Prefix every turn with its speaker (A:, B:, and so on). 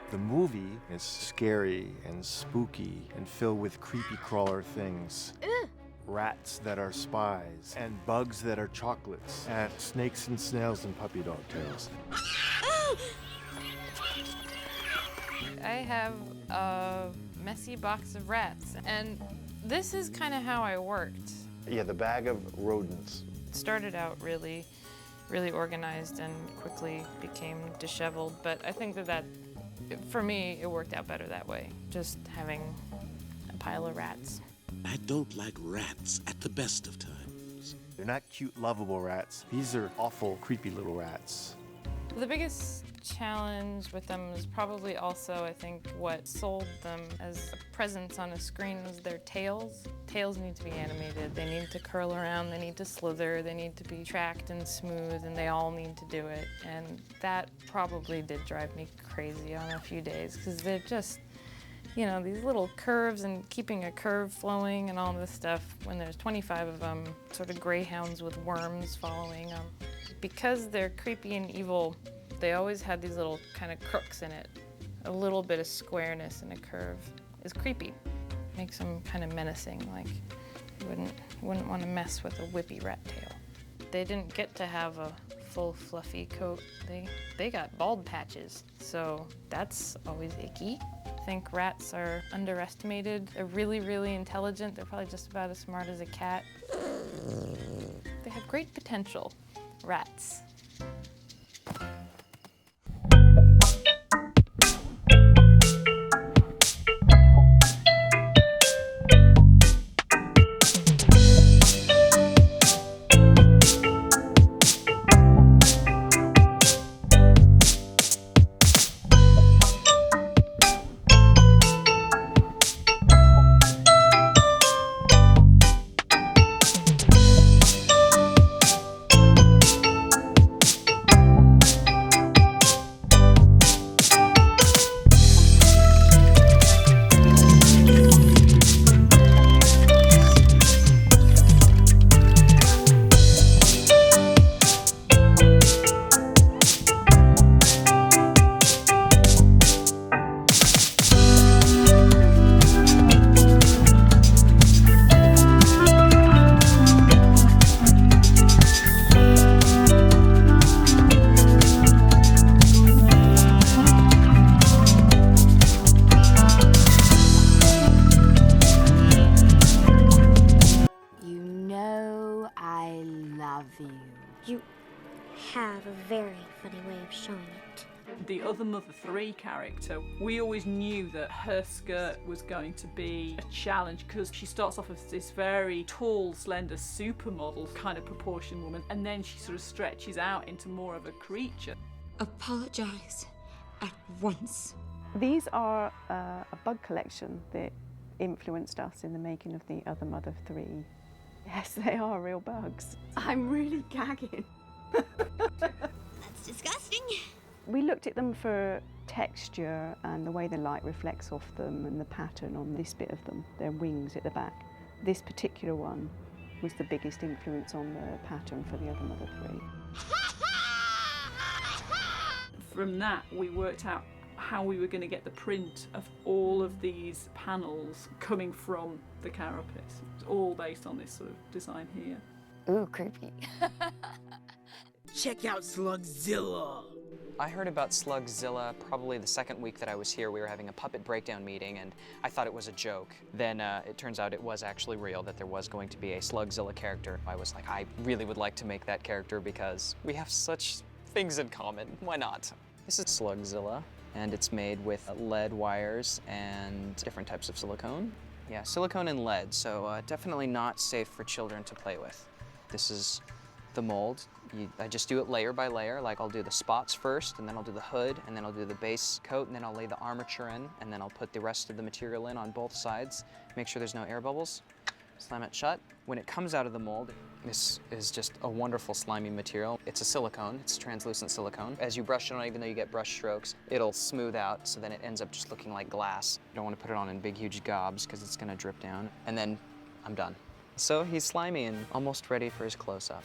A: The movie is scary and spooky and filled with creepy crawler things. Rats that are spies, and bugs that are chocolates, and snakes and snails and puppy dog tails.
B: I have a messy box of rats, and this is kind of how I worked.
C: Yeah, the bag of rodents.
B: It started out really organized and quickly became disheveled, but I think that for me, it worked out better that way, just having a pile of rats.
D: I don't like rats at the best of times.
A: They're not cute, lovable rats. These are awful, creepy little rats.
B: The biggest challenge with them is probably also, I think, what sold them as a presence on a screen was their tails. Tails need to be animated. They need to curl around, they need to slither, they need to be tracked and smooth, and they all need to do it. And that probably did drive me crazy on a few days, because they're just, you know, these little curves and keeping a curve flowing and all this stuff when there's 25 of them, sort of greyhounds with worms following them. Because they're creepy and evil, they always had these little kind of crooks in it. A little bit of squareness in a curve is creepy. Makes them kind of menacing, like you wouldn't want to mess with a whippy rat tail. They didn't get to have a full fluffy coat. They got bald patches, so that's always icky. I think rats are underestimated. They're really intelligent. They're probably just about as smart as a cat. They have great potential, rats.
E: You have a very funny way of showing it.
F: The other Mother 3 character, we always knew that her skirt was going to be a challenge because she starts off as this very tall, slender supermodel kind of proportion woman, and then she sort of stretches out into more of a creature.
E: Apologize at once.
G: These are a bug collection that influenced us in the making of the other Mother 3. Yes, they are real bugs. I'm really gagging.
E: That's disgusting.
G: We looked at them for texture and the way the light reflects off them and the pattern on this bit of them, their wings at the back. This particular one was the biggest influence on the pattern for the other Mother 3.
F: From that, we worked out how we were going to get the print of all of these panels coming from the carapace. It's all based on this sort of design here.
B: Ooh, creepy.
H: Check out Slugzilla!
I: I heard about Slugzilla probably the second week that I was here. We were having a puppet breakdown meeting, and I thought it was a joke. Then it turns out it was actually real, that there was going to be a Slugzilla character. I was like, I really would like to make that character because we have such things in common. Why not? This is Slugzilla, and it's made with lead wires and different types of silicone. Yeah, silicone and lead, so definitely not safe for children to play with. This is the mold. I just do it layer by layer, like I'll do the spots first, and then I'll do the hood, and then I'll do the base coat, and then I'll lay the armature in, and then I'll put the rest of the material in on both sides, make sure there's no air bubbles, slam it shut. When it comes out of the mold, this is just a wonderful slimy material. It's a silicone, it's translucent silicone. As you brush it on, even though you get brush strokes, it'll smooth out, so then it ends up just looking like glass. You don't want to put it on in big, huge gobs, because it's gonna drip down, and then I'm done. So he's slimy and almost ready for his close-up.